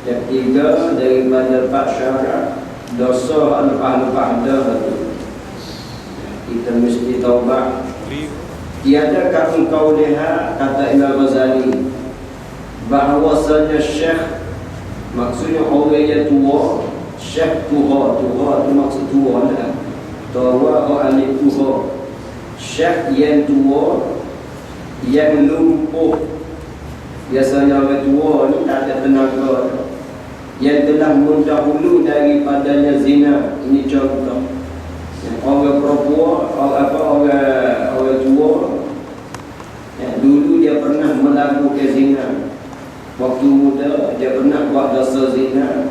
Yang tiga daripada 4 syarat dosa al-fahluh itu kita mesti taubat. Tiadakah engkau lihat, kata Imam Ghazali, bahawasanya syekh, maksudnya orang yang tua, syekh tua tu maksud tua lah, tua orang yang tua, syekh yang tua, yang lumpuh. Biasanya orang tua ni tak ada tenaga, yang telah mendahulu daripadanya zina. Ini contoh. Orang perempuan, orang tua, dulu dia pernah melakukan zina. Waktu muda dia pernah buat dosa zina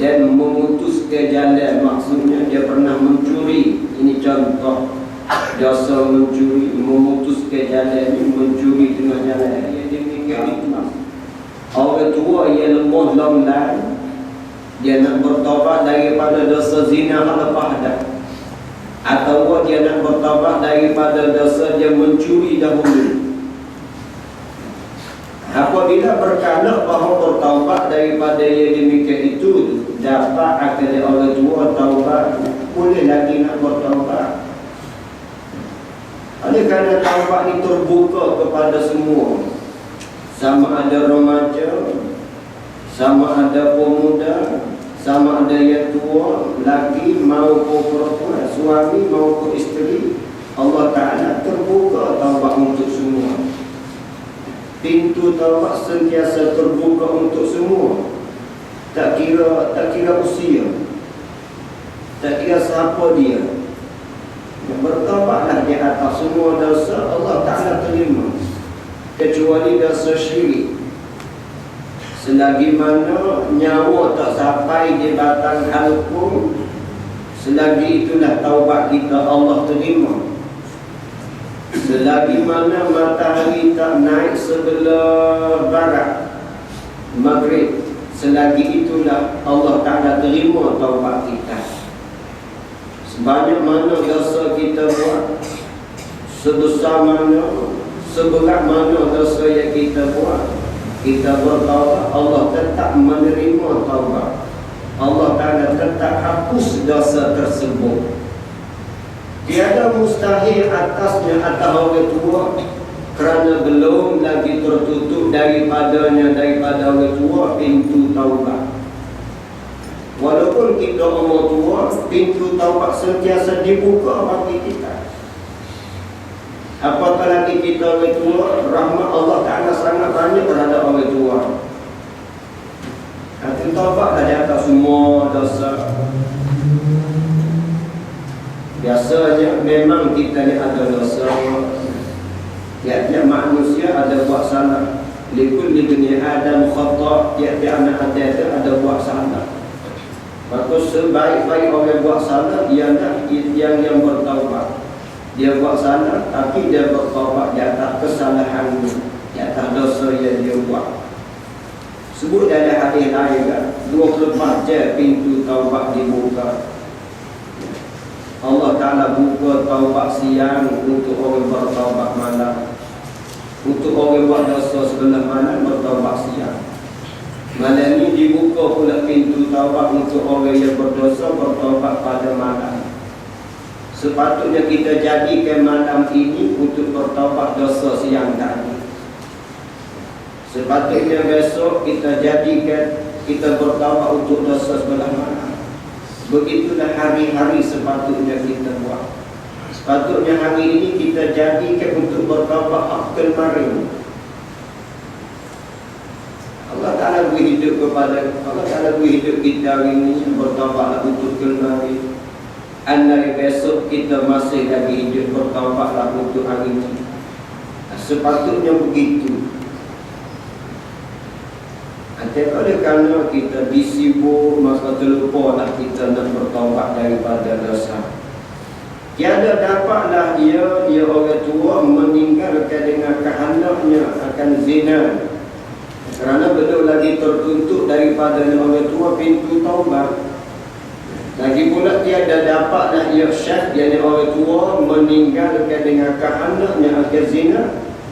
dan memutuskan jalan, maksudnya dia pernah mencuri. Ini contoh dosa mencuri, memutuskan jalan ini, mencuri tengah jalan. Dia demikian itu. Orang tua yang lemah lambat, dia nak bertaubat daripada dosa zina lepas dah, atau dia nak bertaubat daripada dosa dia mencuri dahulu. Apabila berkala bahawa bertaubat daripada yang demikian itu dapat akan orang tua taubat, boleh lagi nak bertaubat. Oleh kerana taubat ni terbuka kepada semua, sama ada remaja, sama ada pemuda, sama ada yang tua, laki maupun perempuan, suami maupun isteri. Allah Ta'ala terbuka taubat untuk semua. Pintu taubat sentiasa terbuka untuk semua. Tak kira usia, tak kira siapa dia. Bertaubatlah di atas semua dosa, Allah Ta'ala terima, kecuali dosa syirik. Selagi mana nyawa tak sampai di batang halqum, selagi itulah taubat kita Allah terima. Selagi mana matahari tak naik sebelah barat maghrib, selagi itulah Allah Ta'ala terima taubat kita. Sebanyak mana dosa kita buat, sebesar mana, seberat mana dosa yang kita buat, kita bertaubat, Allah tetap menerima taubat. Allah Ta'ala tetap hapus dosa tersebut. Tiada mustahil atasnya atas orang tua, kerana belum lagi tertutup daripada orang tua pintu taubat. Walaupun kita umur tua, pintu taubat sentiasa dibuka bagi kita. Apatah lagi kita orang tua, rahmat Allah Ta'ala sangat banyak terhadap orang tua. Hati taubat dah di atas semua dosa. Biasanya memang kita ni ada dosa. Tiap-tiap manusia ada buat salah. Likulli bani Adam khata', tiap-tiap anak Adam ada buat salah. Maka sebaik-baik orang buat salah ialah yang bertaubat. Dia buat salah tapi dia bertaubat di atas kesalahannya, di atas dosa yang dia buat. Sebut dalam hadis lain kan, 24 jam pintu taubat dibuka. Allah Ta'ala buka taubat siang untuk orang bertaubat malam. Untuk orang buat dosa sebelah malam, bertaubat siang. Malam ni dibuka pula pintu taubat untuk orang yang berdosa, bertaubat pada malam. Sepatutnya kita jadikan malam ini untuk bertaubat dosa siang tadi. Sepatutnya besok kita jadikan kita bertaubat untuk dosa sebelah malam. Begitulah hari-hari sepatutnya kita buat. Sepatutnya hari ini kita jadikan untuk bertaubat akal maring. Allah Ta'ala beri hidup kepada, Allah Ta'ala beri hidup kita hari ini, bertaubatlah untuk kelmari. Andai besok kita masih lagi hidup, bertaubatlah untuk hari ini. Sepatutnya begitu. Oleh kerana kita disibuk, maka terlupalah kita nak bertaubat daripada dosa. Tiada dapatlah dia orang tua meninggalkan dengan kehendaknya akan zina, kerana belum lagi tertutup daripada orang tua pintu taubat. Lagi pula tiada dapatlah ia syekh, yakni orang tua meninggalkan dengan kehendaknya akan zina,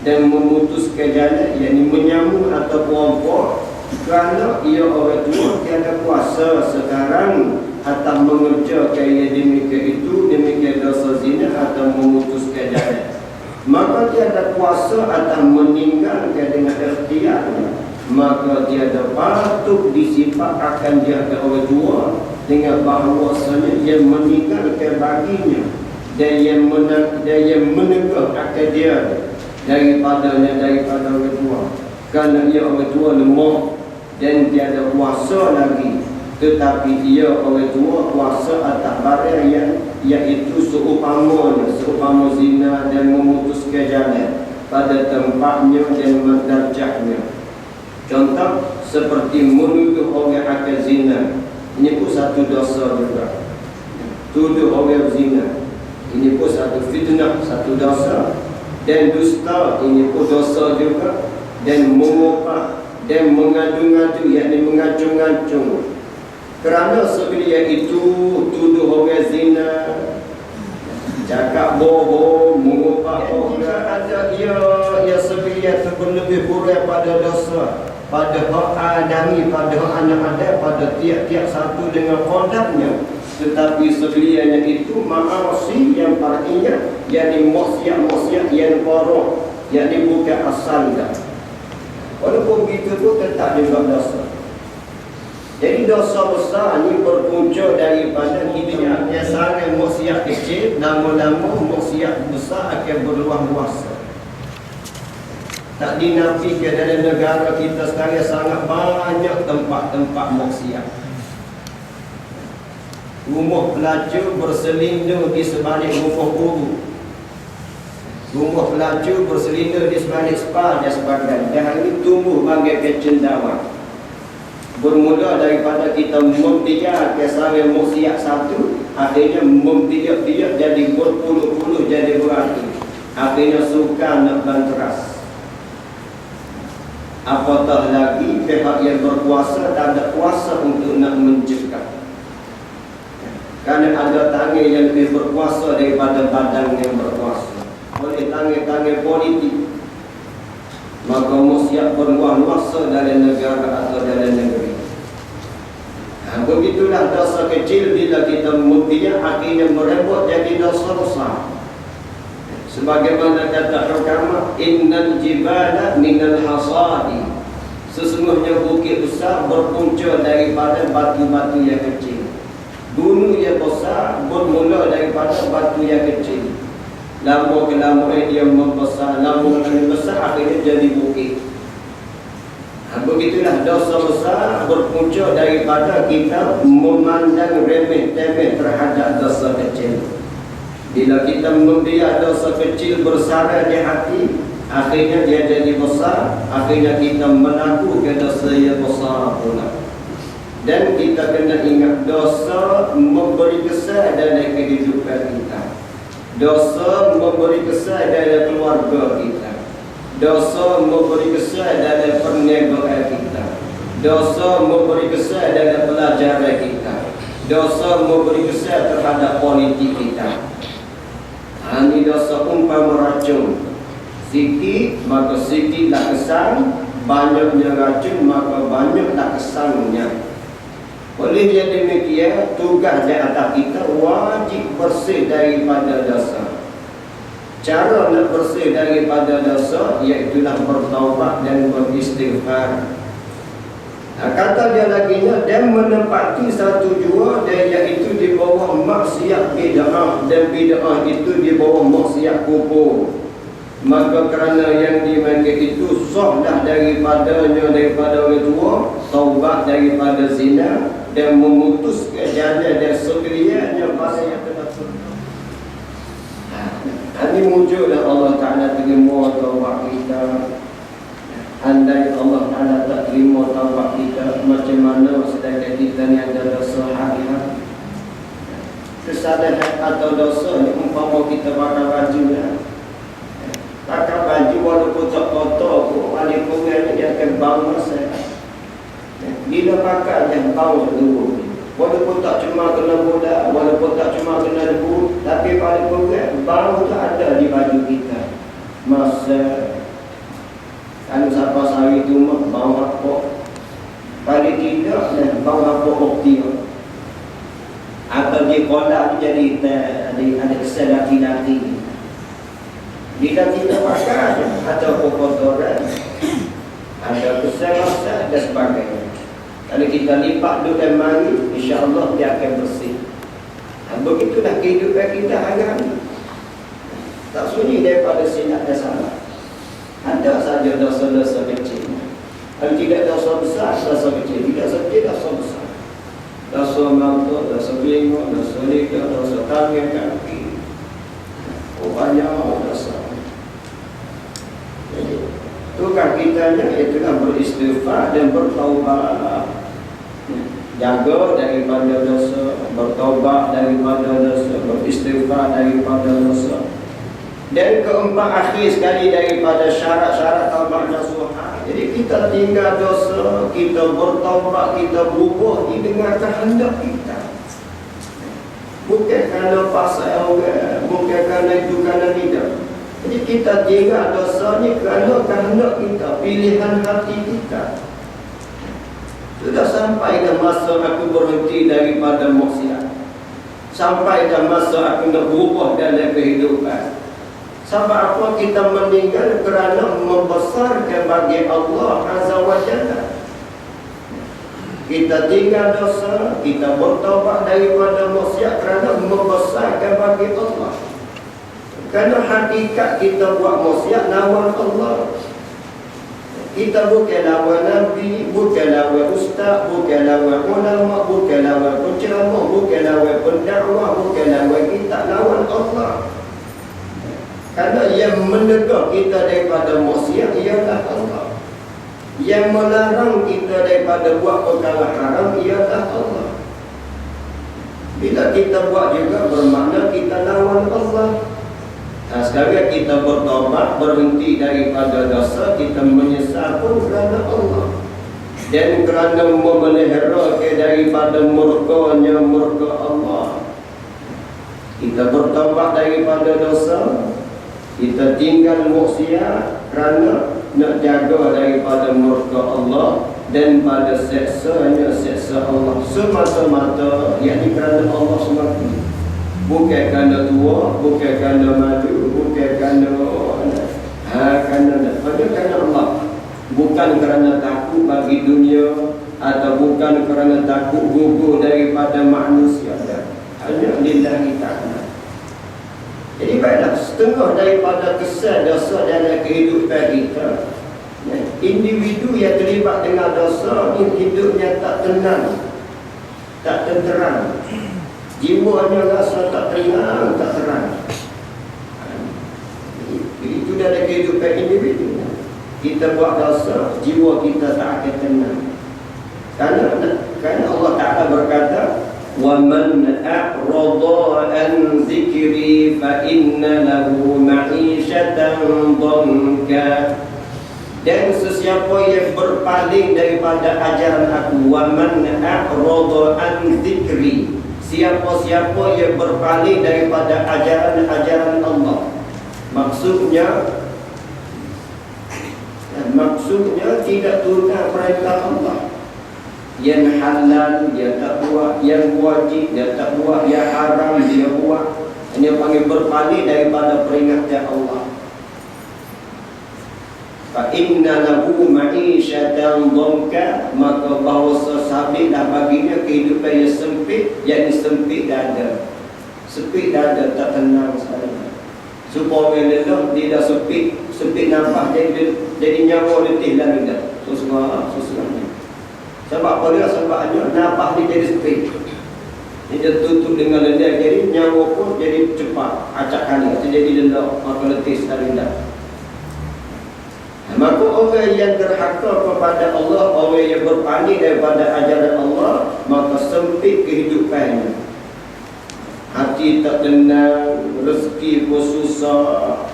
dan memutuskan jalan, yakni menyambung atau puan-puan, kerana ia orang tua tiada kuasa sekarang atas mengerjakan ia demikian itu, demikian dosa zina atau memutuskan jalan. Maka tiada kuasa atas meninggalkan dengan ikhtiarnya. Maka tiada patut disifat akan dia ke orang tua dengan bahawasanya dia meninggalkan baginya dan yang menegak akan dia daripada orang tua, kerana ia orang tua lemah dan tiada kuasa lagi, tetapi ia orang tua kuasa atas barang yang iaitu seumpama zina dan memutuskan jalan pada tempatnya dan mendarjahnya. Contoh seperti menuduh orang akan zina, ini pun satu dosa juga. Tuduh orang zina, ini pun satu fitnah, satu dosa. Dan dusta, ini pun dosa juga. Dan mengupah dan mengadu-ngadu, yakni mengacung-ngacung. Kerana sebelia itu tuduh orang zina, cakap bohong, mengupah orang, ada ia sebelia terlebih kurang pada dosa, pada hak adami, pada hak anak Adam, pada tiap-tiap satu dengan kodamnya. Tetapi sebelianya itu ma'asi yang partinya, yakni maksiat-maksiat yang korok, yakni bukan asal dah. Walaupun begitu pun tetap juga dosa. Jadi dosa besar ini berpunca daripada hidupnya biasanya maksiat kecil, lama-lama maksiat besar akan berluas luasa. Tak dinafikan dalam negara kita sekarang sangat banyak tempat-tempat maksiat. Rumah pelacur berselindung di sebalik rumah guru. Rumah pelacur berselindung di sebalik spa dan sebagainya. Dan hal ini tumbuh bagai kecendawan. Bermula daripada kita membiak kesangan maksiat satu, akhirnya membiak jadi berpuluh-puluh, jadi berakhir. Akhirnya suka nak banteras. Apatah lagi pihak yang berkuasa tak ada kuasa untuk nak mencegah. Kerana ada tangan yang lebih berkuasa daripada badan yang berkuasa. Oleh tangan-tangan politik, maka maksiat berluas-luasa dalam negara atau dalam negeri. Begitulah dosa kecil bila kita membiak akhirnya merebut jadi dosa besar. Sebagaimana kata ulama, innal jibala minal hasadi. Sesungguhnya bukit besar berpunca daripada batu-batu yang kecil. Gunung yang besar bermula daripada batu yang kecil. Lama kelamaan dia membesar, lama besar akhirnya jadi bukit. Begitulah dosa besar berpunca daripada kita memandang remeh-temeh terhadap dosa kecil. Bila kita membiarkan dosa kecil bersara di hati, akhirnya dia jadi besar, akhirnya kita melakukan dosa yang besar pula. Dan kita kena ingat dosa memberi kesan dalam kehidupan kita. Dosa memberi kesan dalam keluarga kita. Dosa memberi kesan dalam perniagaan kita. Dosa memberi kesan dalam pelajaran kita. Dosa memberi kesan terhadap politik kita. Ini dosa umpama racun. Sikit maka sikitlah kesan, banyaknya racun maka banyaklah kesannya. Oleh yang demikian, tugas di atas kita wajib bersih daripada dosa. Cara nak bersih daripada dosa iaitulah bertaubat dan beristighfar. Kata dia laginya, dan menempati satu jua dan iaitu di bawah maksiat bid'ah, dan bid'ah itu di bawah maksiat kufur. Maka kerana yang dimaksud itu sahlah daripadanya, daripada orang tua, taubat daripada zina dan memutuskan jalan dan sekaliannya pada yang telah sunnah. Ini wujudlah Allah Ta'ala terima taubat kita. Andai Allah Ta'ala tak terima taubat kita, macam mana sedangkan kita ni ada dosa harian. Kesalahan atau dosa ni umpama kita pakai baju lah. Pakai baju walaupun tak kotor pun, paling kurang dia akan bau masa. Bila pakai dia bau dulu. Walaupun tak cuma kena bola, walaupun tak cuma kena debu, tapi paling kurang bau tu ada di baju kita. Masa Anu siapa sari tu bau apa? Paling tidak bau apa optimal. Atau di kolam jadi ada kesan laki-laki. Bila kita pakai atau kotoran, ada kesan masa dan sebagainya. Kalau kita lipat dulu dan mari, insya-Allah dia akan bersih. Begitulah kehidupan kita hari-hari. Tak sunyi daripada silap dan salah. Ada saja dosa-dosa kecil. Kalau tidak dosa besar, dosa kecil. Tidak saja dosa besar. Dosa mata, dosa telinga, dosa lidah, dosa tangan, kaki. Banyak dosa. Jadi, tukar kitanya itulah beristighfar dan bertaubat. Jaga daripada dosa, bertaubat daripada dosa, beristighfar daripada dosa. Dan keempat akhir sekali daripada syarat-syarat taubat nasuha. Jadi kita tinggal dosa, kita bertaubat, kita berubah dengan kehendak kita. Bukan kerana pasal orang, bukan kerana itu, kerana tidak. Jadi kita tinggal dosa ni kerana kehendak kita, pilihan hati kita. Sudah sampai dah masa aku berhenti daripada maksiat. Sampai dah masa aku nak berubah dalam kehidupan. Sebab apa kita meninggal kerana membesarkan bagi Allah Azza wa Jalla. Kita tinggal dosa, kita bertaubat daripada maksiat kerana membesarkan bagi Allah. Kerana hakikat kita buat maksiat lawan Allah. Kita bukan lawan Nabi, bukan lawan ustaz, bukan lawan ulama, bukan lawan penceramah, bukan lawan pendakwah, bukan lawan kita, lawan Allah. Karena yang menegur kita daripada maksiat ialah Allah. Yang melarang kita daripada buat perkara haram ialah Allah. Bila kita buat juga bermakna kita lawan Allah. Sekarang kita bertaubat, berhenti daripada dosa, kita menyesal pun kerana Allah. Dan kerana memelihara daripada murkanya murka Allah. Kita bertaubat daripada dosa, kita tinggal maksiat kerana nak jaga daripada murka Allah dan pada seksanya seksa Allah semata-mata, yakni kerana Allah semata. Bukan kerana tua, bukan kerana malu, bukan kerana kerana Allah. Bukan kerana takut bagi dunia atau bukan kerana takut gugur daripada manusia. Hanya lillahi ta'ala. Jadi baiklah, setengah daripada kesan dosa dalam kehidupan kita, individu yang terlibat dengan dosa ni hidupnya tak tenang, tak tenteram, jiwanya rasa tak tenang, tak terang. Itu dalam kehidupan individu. Kita buat dosa, jiwa kita tak akan tenang. Kerana Allah Ta'ala berkata, وَمَنْ أَعْرَضَ عَنْ ذِكْرِي فَإِنَّ لَهُ مَعِيشَةً ضَنْكًا. Dan sesiapa yang berpaling daripada ajaran aku, وَمَنْ أَعْرَضَ عَنْ ذِكْرِي, siapa-siapa yang berpaling daripada ajaran-ajaran Allah. Maksudnya tidak turunkan perintah Allah. Yang halal dia tak buat, yang wajib dia tak buat, yang haram dia buat. Ini panggil berpaling daripada peringatan Allah. Fa inna lahu ma'isyatan dhanka, maka bahawa sabitlah baginya kehidupan yang sempit, yakni sempit dada. Sempit dada, tak tenang sekali. Supaya lelah dia dah sempit nafas, jadi nyawa letih lah dia. Susah. Sebab apa dia? Sebabnya nafas ni jadi sempit. Dia tutup dengan lelah, jadi nyawa pun jadi cepat, acak kali, jadi lelah, maka letih sekali dah. Maka orang yang derhaka kepada Allah, orang yang berpaling daripada ajaran Allah, maka sempit kehidupannya. Hati tak tenang, rezeki pun susah.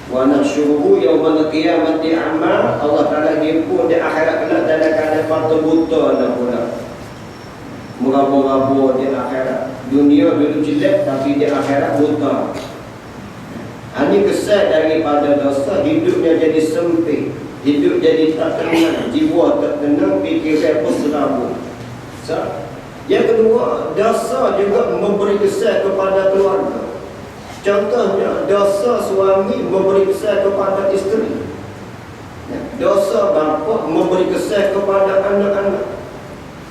Wa nahsyuruhu yaumal qiyamati a'ma. Allah Taala himpun di akhirat kelak dalam keadaan mata buta dah pula. Meraba-raba di akhirat. Dunia dulu jelek tapi di akhirat buta. Ini kesan daripada dosa, hidupnya jadi sempit. Hidup jadi tak tenang, jiwa tak tenang, fikiran pun serabut. Yang kedua, dosa juga memberi kesan kepada keluarga. Contohnya, dosa suami memberi kesan kepada isteri. Dosa bapa memberi kesan kepada anak-anak.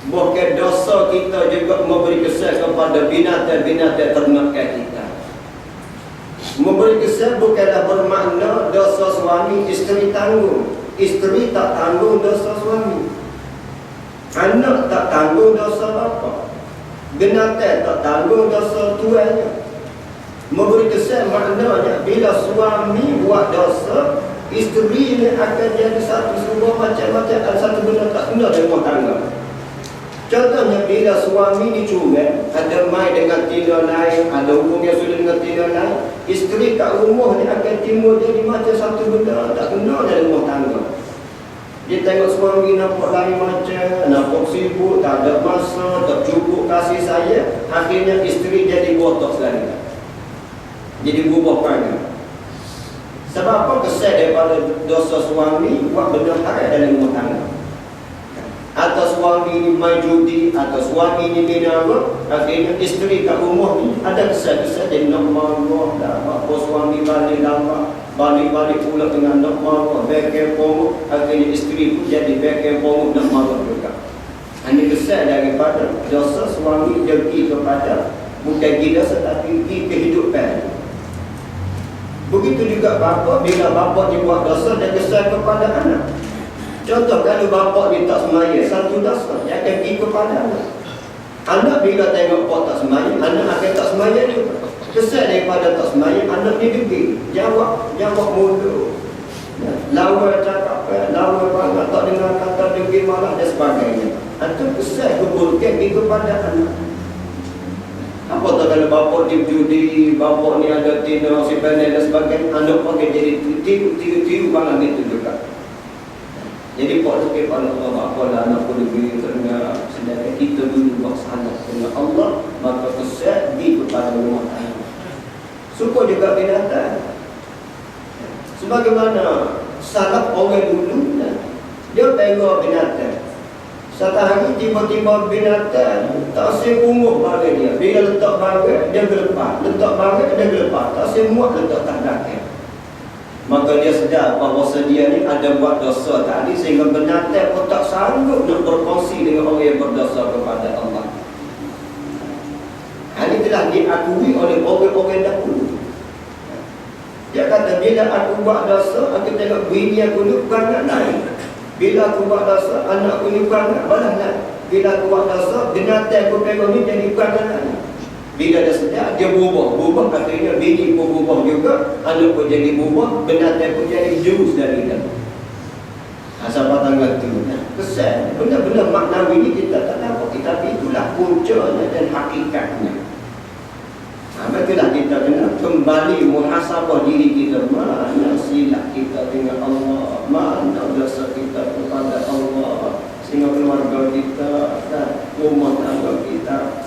Bukan dosa kita juga memberi kesan kepada binatang-binatang ternak kita. Memberi kesan bukanlah bermakna dosa suami isteri tanggung. Isteri tak tanggung dosa suami. Anak tak tanggung dosa bapa. Binatang tak tanggung dosa tuannya. Memberi kesan maknanya bila suami buat dosa, isteri ini akan jadi satu semua macam-macam, satu benda tak kena dalam rumah tangga. Contohnya bila suami dicuri, ada main dengan tina lain, ada hubungan sudah dengan tina lain, isteri kat rumah ni akan timbul jadi macam satu benda tak kena dalam rumah tangga. Dia tengok suami nampak lain macam, nampak sibuk, tak ada masa, tak cukup kasih sayang. Akhirnya isteri jadi botok sekali, jadi berubah perangai. Sebab apa? Kesan daripada dosa suami buat benda haram dalam rumah tangga. Atau suami ni main judi, atau suami ni minum, akhirnya isteri kat rumah ni ada kesan-kesan jadi nak marah dah. Apa suami balik lambat, balik-balik pula dengan nak marah, bekel pomuk, akhirnya isteri pun jadi bekel pomuk nak marah juga. Ini kesan daripada dosa suami pergi kepada bukan gila tetapi pergi kehidupan. Begitu juga bapa, bila bapa dia buat dosa, dia kesan kepada anak. Contoh, kalau bapa dia tak semaya, satu dosa, dia akan pergi kepada anak. Anak bila tengok pak tak semaya, anak akan tak semaya juga. Kesan daripada tak semaya, anak dia degil, jawab mundur, lawan cakap, lawan bangat, tak dengar kata degil malah dan sebagainya. Itu kesan keburukan pergi kepada anak. Apa tak kalau bapak dia judi, bapak ni ada tina, si panel dan sebagainya, anak pakai jadi tiru bangang itu juga. Jadi pak tu kepala Allah, apalah anak pun diberi kerana sedangkan kita dulu buat salah dengan Allah, maka kesan di kepada rumah tangga. Suka juga binatang. Sebagaimana salaf orang dulu, dia tengok binatang. Satu hari tiba-tiba binatang tak seumuh bagai dia. Bila letak bagai, dia gelepar. Letak bagai, dia gelepar. Tak semua letak tak belakang. Maka dia sedar bahawa dia ni ada buat dosa tadi, sehingga binatang pun tak sanggup nak berkongsi dengan orang yang berdosa kepada Allah. Ini telah diakui oleh orang-orang dahulu. Dia kata, bila aku buat dosa, aku tengok bini aku ni bukan lain. Bila aku buat dosa, anak aku ni bukan balas lain. Bila aku buat dosa, binatang aku pegang ni jadi bukan lain. Bila dia sedar, dia berubah akhirnya bini pun berubah juga, anak pun jadi berubah, binatang pun jadi jurus dari dia. Sampai tanggal itu, kesan benda-benda maknawi ini kita tak tahu, tapi itulah puncanya dan hakikatnya. Itulah kita kena kembali muhasabah diri kita, mana silap kita dengan Allah, mana dosa kita kepada Allah, sehingga keluarga kita dan rumah tangga kita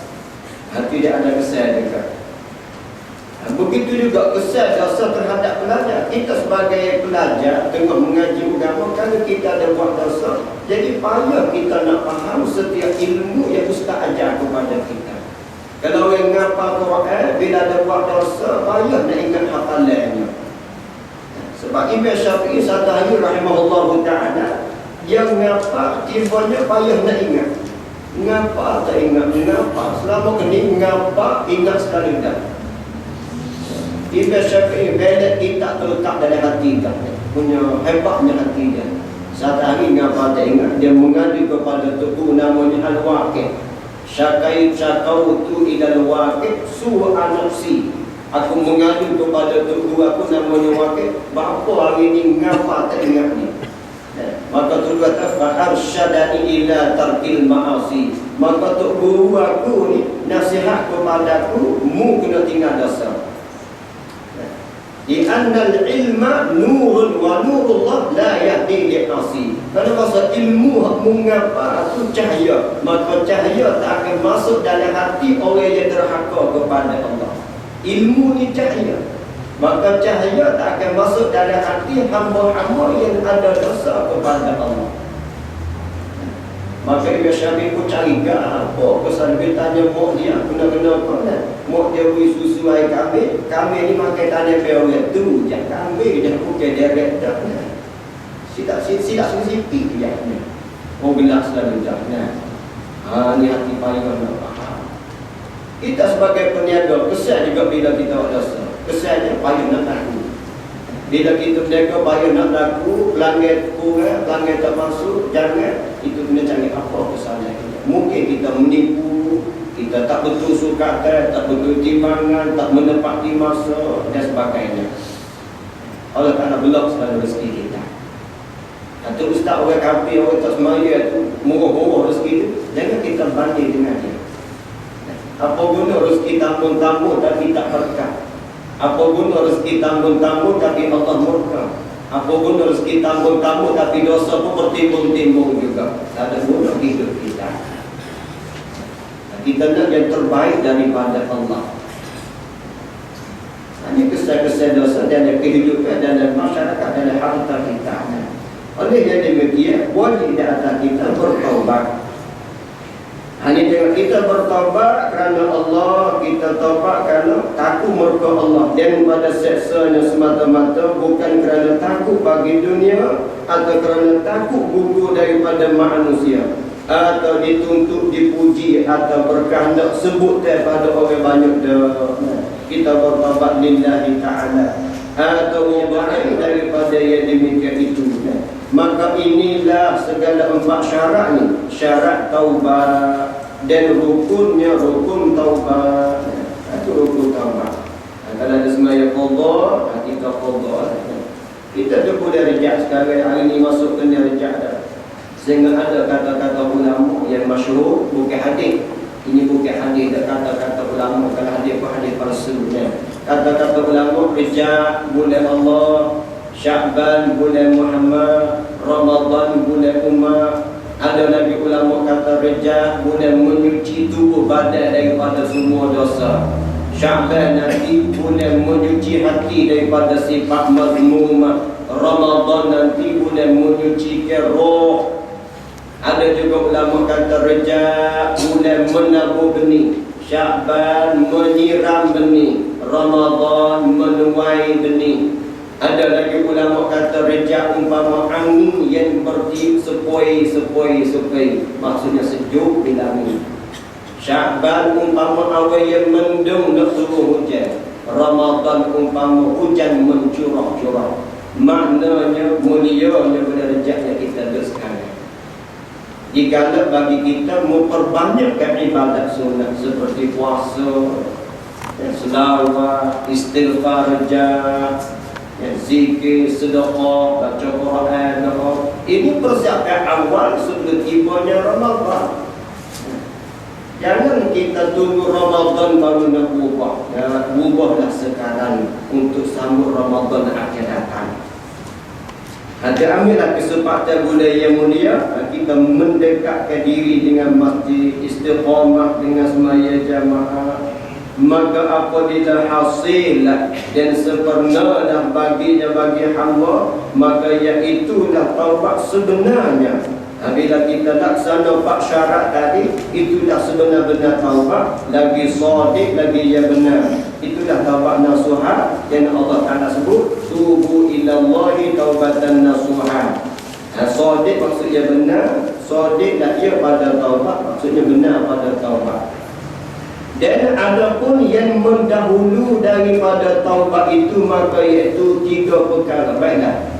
tidak ada kesan juga. Begitu juga kesan dosa terhadap pelajar. Kita sebagai pelajar tengah mengaji agama, kalau kita ada buat dosa, jadi payah kita nak faham setiap ilmu yang ustaz ajar kepada kita. Kalau orang ngapal Quran, bila ada buat dosa, payah nak ingat hafalannya. Sebab Imam Syafi'i satu hari rahimahullah ta'ala, yang ngapal tibanya payah nak ingat. Ngapa tak ingat? Ngapa? Selama kini ngapa ingat sekali dah. Ibn Syafi'i belat kita terletak dalam hati kita, punya hebatnya hati dia. Satu hari ngapa tak ingat, dia mengadu kepada tuku namanya Al-Waqid. Syakautu ilal Waqid su'a nafsi. Aku mengadu kepada tuku aku namanya Waqid, bapa hari ini ngapa tak ingat ni. Maka tu kata fa'arsyadani ila tarkil ma'asi. Maka tu guru aku ni nasihat kepadaku, mu kena tinggal dosa. Li'annal ilma nurun wa nurullah la yahdi li'asi. Kerana masa ilmu mengapa itu cahaya, maka cahaya tak akan masuk dalam hati orang yang derhaka kepada Allah. Ilmu ni cahaya. Maka cahaya tak akan masuk dalam hati hamba-hamba yang ada dosa kepada Allah. Maka Imam Syafi'i pun cari apa kesan dia tanya mak dia kena apa kan? Mak dia beri susu air kambing, kambing ni makan tanah perawat tu, jak kambing dia bukan direct dah. Sidak sipi dia. Oh gelas selalu dah. Ni hati payah nak faham. Kita sebagai peniaga kesan juga bila kita ada dosa. Kesannya payah nak laku. Bila kita berniaga payah nak laku, pelanggan kurang, pelanggan tak masuk, jangan itu kena cari apa kesalahan kita. Mungkin kita menipu, kita tak betul sukatan, tak betul timbangan, tak menepati masa dan sebagainya. Allah Ta'ala belok selalu rezeki kita. Atau ustaz orang kafir, orang tak semaya tu murah-murah rezeki tu, jangan kita banding dengan dia. Apa guna rezeki tambun-tambun tapi tak berkah? Apa guna rezeki tambun-tambun tapi Allah murka? Apa guna rezeki tambun-tambun tapi dosa pun bertimbun-timbun juga? Tak ada guna hidup kita. Kita nak yang terbaik daripada Allah. Ini kesan-kesan dosa dalam kehidupan, dalam masyarakat, dalam harta kita. Oleh yang demikian, wajib di atas kita bertaubat. Hanya dengan kita bertaubat kerana Allah, kita taubat kerana takut murka Allah dan pada seksanya semata-mata, bukan kerana takut bagi dunia atau kerana takut gugur daripada manusia atau dituntut dipuji atau berkehendak sebut daripada orang banyak dah. Kita bertaubat lillahi ta'ala atau mubarak daripada yang demikian itu. Maka inilah segala empat syarat ni, syarat taubat dan rukunnya rukun taubat. Itu rukun taubat. Kalau ada semaya qadha, kita qadha. Kita tu boleh rejak sekarang hari ni masuk ke rejak dah. Sehingga ada kata-kata ulama yang masyhur, bukan hadis. Ini bukan hadis, dah kata-kata ulama. Kalau hadis pun hadis palsu. Kata-kata ulama, rejak bulan Allah, Sya'ban bulan Muhammad, Ramadan bulan Umar. Ada lagi ulama kata rejak bulan menyuci tubuh badan daripada semua dosa. Sya'ban nanti bulan menyuci hati daripada sifat mazmumah. Ramadan nanti bulan menyuci roh. Ada juga ulama kata rejak bulan menabur benih. Sya'ban menyiram benih. Ramadan menuai benih. Ada lagi ulama kata rejak umpama angin yang bertiup sepoi. Maksudnya sejuk bila angin. Sya'ban umpama awan yang mendung nak turun hujan. Ramadan umpama hujan mencurah-curah. Maknanya mulianya pada rejak yang kita ada sekarang. Jika bagi kita memperbanyakkan ibadat sunat seperti puasa, selawat, istighfar rejak, zikir, sedekah, baca Quran, ini persiapan awal sebelum tibanya Ramadan. Jangan kita tunggu Ramadan baru nak ubah. Ubahlah sekarang untuk sambut Ramadan akan datang. Ada ambillah kesempatan bulan yang mulia, kita mendekatkan diri dengan masjid, istiqamah dengan semaya jamaah. Maka apabila hasil dan sempurnalah baginya bagi hamba, maka iaitulah taubat sebenarnya. Bila kita laksana 4 syarat tadi, itulah sebenar-benar taubat, lagi sadiq, lagi yang benar. Itulah taubat nasuha yang Allah Ta'ala sebut, tubu ilallahi taubatan nasuha. Sadiq maksudnya benar, sadiq dah ia pada taubat, maksudnya benar pada taubat. Dan adapun yang mendahulu daripada taubat itu, maka iaitu 3 perkara. Baiklah.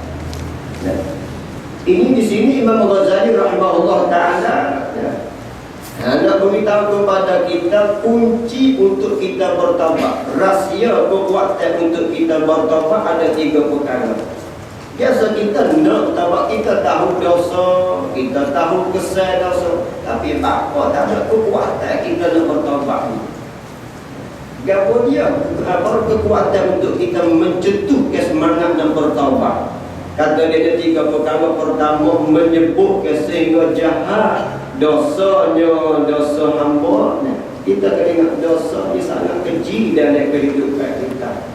Ini di sini Imam Ghazali rahimahullah ta'ala nak beritahu kepada kita kunci untuk kita bertaubat. Rahsia kekuatan untuk kita bertaubat ada 3 perkara. Biasa kita nak taubat, kita tahu dosa, kita tahu kesan dosa, tapi apa tak ada kekuatan kita nak bertaubat. Gapo dia? Apa kekuatan untuk kita mencetuskan semangat dan bertaubat? Kata dia 3 perkara. Pertama, menyebutkan sehingga jahat dosanya dosa hamba. Kita kena ingat dosa ni sangat keji dalam kehidupan kita.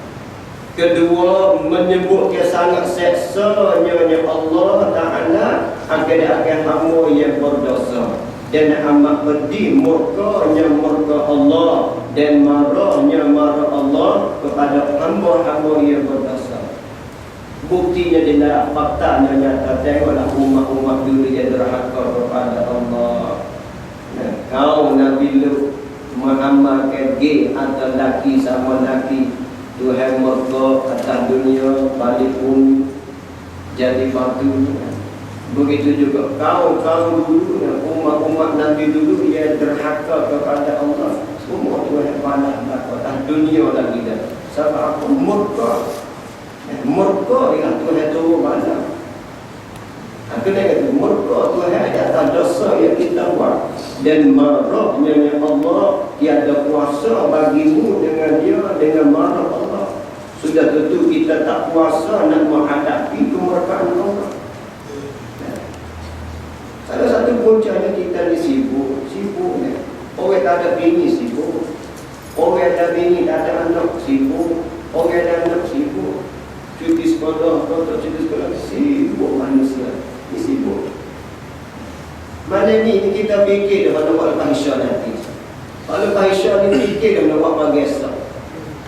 Kedua, menyebut dia sangat seksanya Allah Ta'ala akan hamba yang berdosa, dan amat pedih murkanya murka Allah dan marahnya marah Allah kepada hamba-hamba yang berdosa. Buktinya adalah faktanya nyata. Tengoklah umat-umat dulu yang derhaka kepada Allah. Kau Nabi Lut mengamalkan gay atau laki sama laki, Tuhan murka atas dunia, balik pun jadi batu. Begitu juga kaum dulu, umat-umat Nabi dulu yang derhaka kepada Allah, semua Tuhan balas atas dunia lagi dah. Sebab aku murka. Murka ialah Tuhan turun balas. Aku nak kata murka Tuhan atas dosa yang kita buat, dan marahnya Allah tiada kuasa bagimu dengan dia, dengan marah Allah. Sudah tentu kita tak kuasa nak menghadapi kemurkaan Allah. Salah satu puncanya kita ni sibuk ni. Orang tak ada bini sibuk, orang ada bini tak ada anak sibuk, orang ada anak sibuk, cuti sekolah atau tak cuti sekolah, sibuk manusia ni sibuk. Mana ni kita fikir dah nak buat lepas Isya nanti. Kalau lepas Isya ni fikir dah nak buat pagi esok.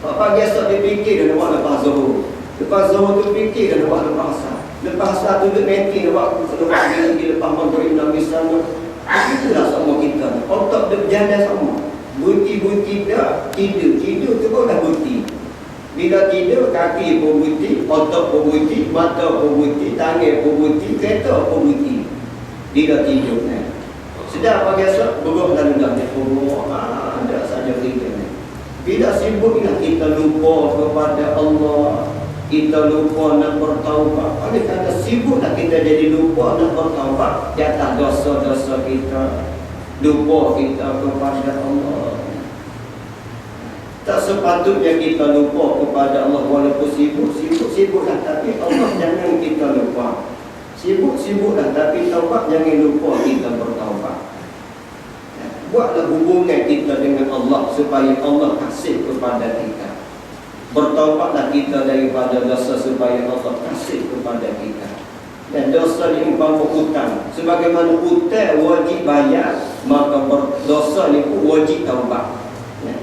Pagi esok dia fikir dah nak buat lepas Zuhur. Lepas Zuhur tu fikir dah nak buat lepas Asar. Lepas Asar tu duduk nanti nak buat lepas Maghrib Nabi sana. Itulah semua kita. Otak dia berjalan sama. Buti-buti dah tidur. Tidur tu pun dah buti. Bila tidur, kaki pun buti, otak pun buti, mata pun buti, tangan pun buti, kereta pun buti. Bila tidur ni, sedar pagi esok berubah lalu dah ada saja tidur ni. Bila sibuk ni kita lupa kepada Allah, kita lupa nak bertaubat. Oleh kerana sibuk dah kita jadi lupa nak bertaubat di atas dosa-dosa kita, lupa kita kepada Allah. Tak sepatutnya kita lupa kepada Allah walaupun sibuk-sibuklah, tapi Allah jangan kita lupa. Sibuk-sibuklah, tapi taubat jangan lupa kita bertaubat. Buatlah hubungan kita dengan Allah supaya Allah kasih kepada kita. Bertaubatlah kita daripada dosa supaya Allah kasih kepada kita. Dan dosa ni umpama hutang. Sebagaimana hutang wajib bayar, maka dosa ni pun wajib taubat.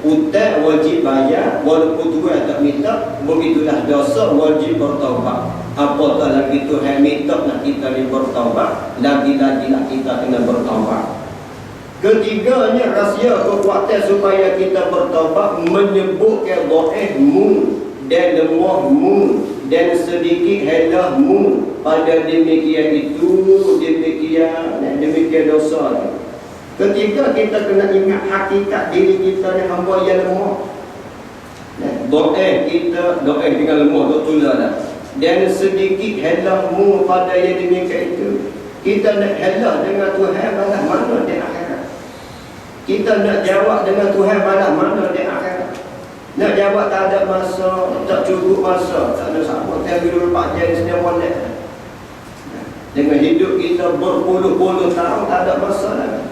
Hutang wajib bayar walaupun Tuhan tak minta. Begitulah dosa wajib bertaubat. Apatah lagi Tuhan minta nak kita ni bertaubat, lagi-lagi nak kita kena bertaubat. Ketiganya rahsia kekuatan supaya kita bertaubat, menyebutkan dhaifmu dan lemahmu dan sedikit helahmu. Pada demikian itu demikian dosa. Ketiga, kita kena ingat hakikat diri kita ni hamba yang lemah. Dhaif kita, dhaif dengan lemah tu tularlah. Dan sedikit helahmu pada yang demikian itu. Kita nak helah dengan Tuhan balas mana di akhirat. Kita nak jawab dengan Tuhan balas mana di akhirat. Nak jawab tak ada masa, tak cukup masa, tak ada sama. Tapi 24 jam sedang molek. Dengan hidup kita berpuluh-puluh tahun tak ada masa lagi.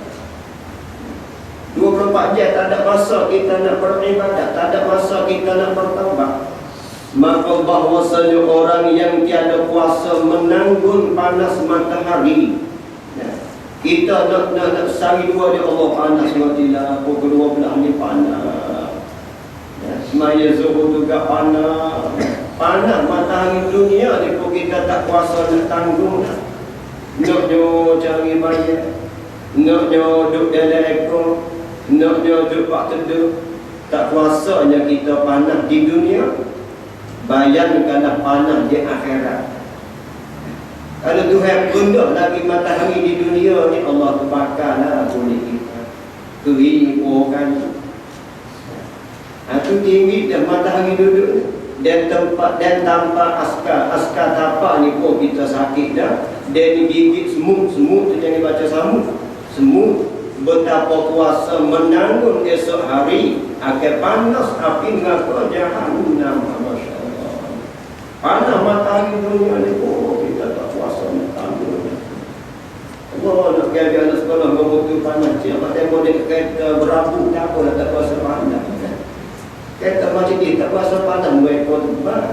24 jam tak ada masa kita nak beribadat, tak ada masa kita nak bertaubat. Maka bahwasanya orang yang tiada kuasa menanggung panas matahari, kita nak sari dua dia Allah panas matilah, pukul 12 ni panas, semaya Zuhur juga panas. Panas matahari dunia ni pun kita tak kuasa nak tanggung. Naknya cari bayar, naknya duduk dalam ekor, naknya duduk pak teduh. Tak kuasanya kita panas di dunia, bayangkanlah panas di akhirat. Kalau Tuhan rendah lagi matahari di dunia ni, Allah terbakarlah kulit kita, keringan. Itu tinggi dan matahari duduk, dan tempat dan tanpa askar tapak ni pun kita sakit dah. Dan gigit semut tu jangan baca semut betapa kuasa menanggung esok hari akan panas api neraka jahannam. Masya-Allah. Panas matahari dunia ni pun kita tak kuasa nak tanggung. Allah nak pergi anak sekolah bermutu panas, siapa tengok dia kereta berabu tak apa, tak kuasa panas. Kata macam ni, tak berasa panas mereka tebal.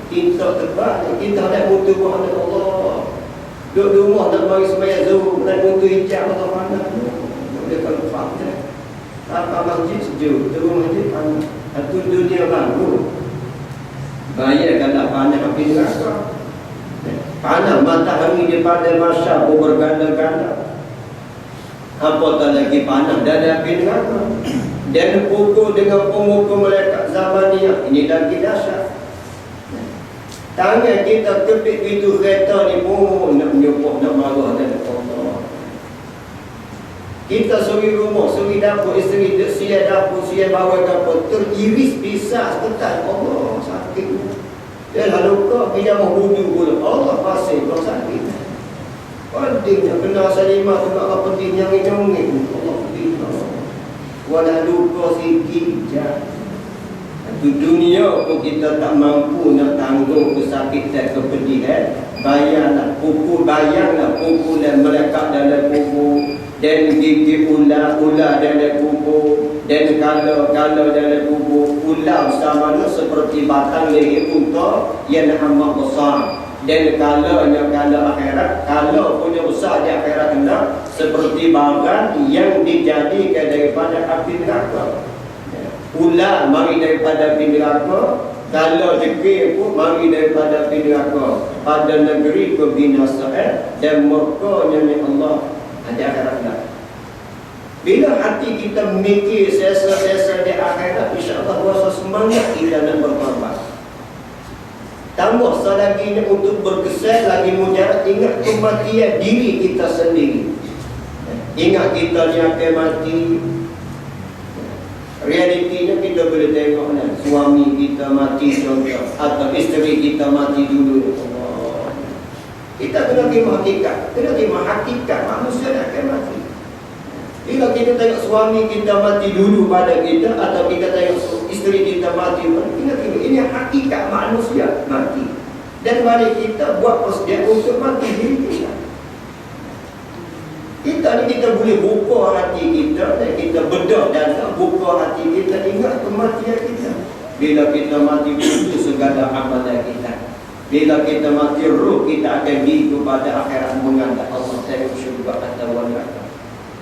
Kita tebal, kita nak butuh Tuhan Allah. Duduk rumah nak bagi sembahyang zuhur, nak butuh hijab atau panas. Dia kalau faham je. Apa masjid sejuk, terus masjid panas. Itu dunia baru. Bayangkanlah panas api neraka. Panas matahari daripada masyarakat berganda-ganda. Apatah lagi panas dari api neraka. Dan pukul dengan pemukul malaikat zamaniyah. Ini lagi dahsyat. Tangan kita kepit pintu kereta ni pun nak menyumpuk, nak marah dan Allah. Kita suri rumah, suri dapur, isteri siap dapur, siap bawa kapal, teriris pisah sebentar. Allah sakit. Dan lalu kau bila mau wudu pula, Allah pasir kau sakit. Pentingnya kena salimah tu tak pentingnya ngingin Allah penting. Walau lupa sikit je. Itu dunia pun kita tak mampu nak tanggung kesakitan, kepedihan. Bayanglah pukul dan melekat dalam kubur. Dan gigi ular dalam kubur. Dan kalau dalam kubur, ular sama seperti batang leher unta yang amat besar. Dan kalau akhirat, kalau punya besar di akhirat hendak seperti barang yang dijadikan daripada api neraka. Ular mari daripada api neraka, kalau degil pun mari daripada api neraka. Pada negeri kebinasaan dan murkanya Allah ada akhirat hendak. Bila hati kita mikir sesa-sesa di akhirat, insya-Allah rasa semangat kita nak berkorban. Tambah selagi untuk berkesan lagi mujarab, ingat kematian diri kita sendiri. Ingat kita ni akan mati. Realitinya kita boleh tengok suami kita mati contoh, atau isteri kita mati dulu. Kita kena terima hakikat manusia akan mati. Bila kita tengok suami kita mati dulu pada kita, atau kita tengok isteri kita mati, kita tengok ini hakikat manusia mati. Dan mari kita buat persediaan untuk mati diri kita. Kita boleh buka hati kita dan kita bedah dan buka hati kita, ingat kematian kita. Bila kita mati itu segala amalan kita. Bila kita mati roh kita akan pergi kepada akhirat menghadap Allah tengok syurga atau neraka.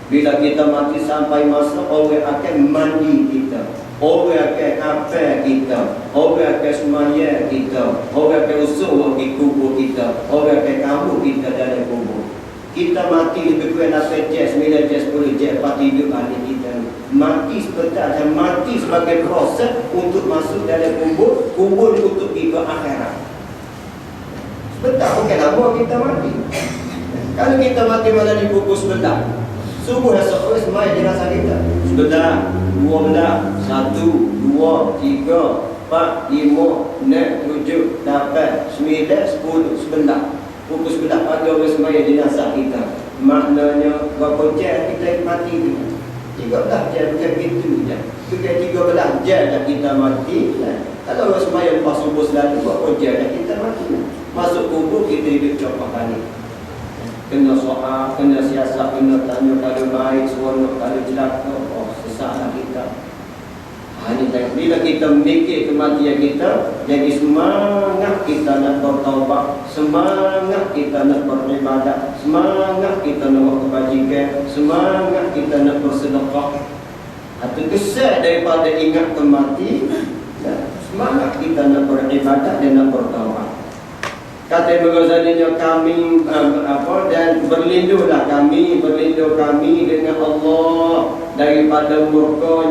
Bila kita mati sampai masa orang akan mandi kita, orang akan hafal kita, orang akan semaya kita, orang akan usul di kubur kita, orang akan kabur kita dalam kubur. Kita mati lebih kurang 8 jam, 9 jam, 10 jam, lepas hidup ahli kita. Mati sebentar dan mati sebagai proses untuk masuk dalam kubur, kubur untuk pergi ke akhirat. Sebentar bukan lama kita mati. Kalau kita mati malah di pukul sebentar. Subuh esok semai jenazah kita. Sebentar, 12, 1, 2, 3, 4, 5, 6, 7, 8, 9, 10, sebentar. Pukul sebentar pagi orang semai jenazah kita. Maknanya berapa jam kita mati tu? 13 jam, bukan begitu je. Bukan 13 jam dah kita mati. Kalau orang semai lepas subuh selalu, berapa jam dah kita mati? Masuk kubur kita hidup copak kali. Kena soal, kena siasat, kena tanya kalau baik, seronok, kalau celaka, sesatlah kita. Ini bila kita memikir kematian kita, jadi semangat kita nak bertaubat, semangat kita nak beribadat, semangat kita nak buat kebajikan, semangat kita nak bersedekah. Atau kesan daripada ingat kematian, semangat kita nak beribadat dan nak bertaubat. Kata Imam Ghazalinya kami dan berlindunglah kami dengan Allah daripada murka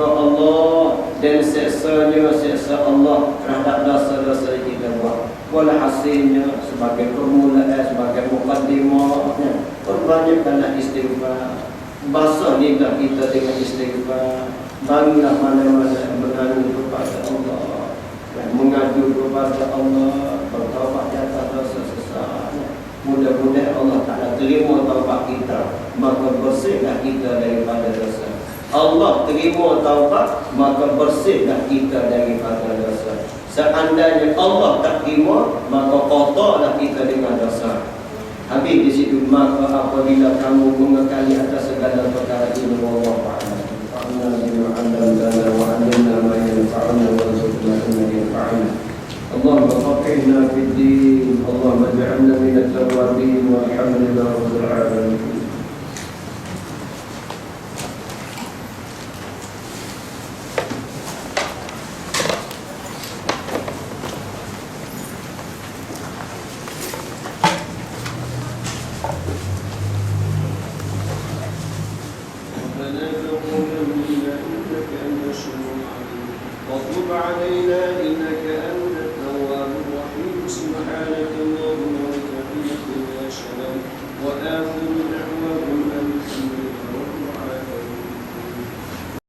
Allah dan seksa-Nya Allah terhadap dosa-dosa kita buat. Wala hasilnya sebagai permulaan, sebagai mukaddimah, perbanyakkanlah istighfar. Basuh lidah kita dengan istighfar. Bangunlah mana-mana mengadu kepada Allah, mengadu kepada Allah, bertaubat di atas dosa sesatnya. Mudah-mudahan Allah Ta'ala terima taubat kita, maka bersihlah kita daripada dosa. Allah terima taubat, maka bersihlah kita daripada dosa. Seandainya Allah tak terima, maka kotorlah kita dengan dosa. Habis di situ, maka apabila kamu mengekali atas segala perkara ini, wallahu a'lam. Wa 'allamna ma yanfa'una علينا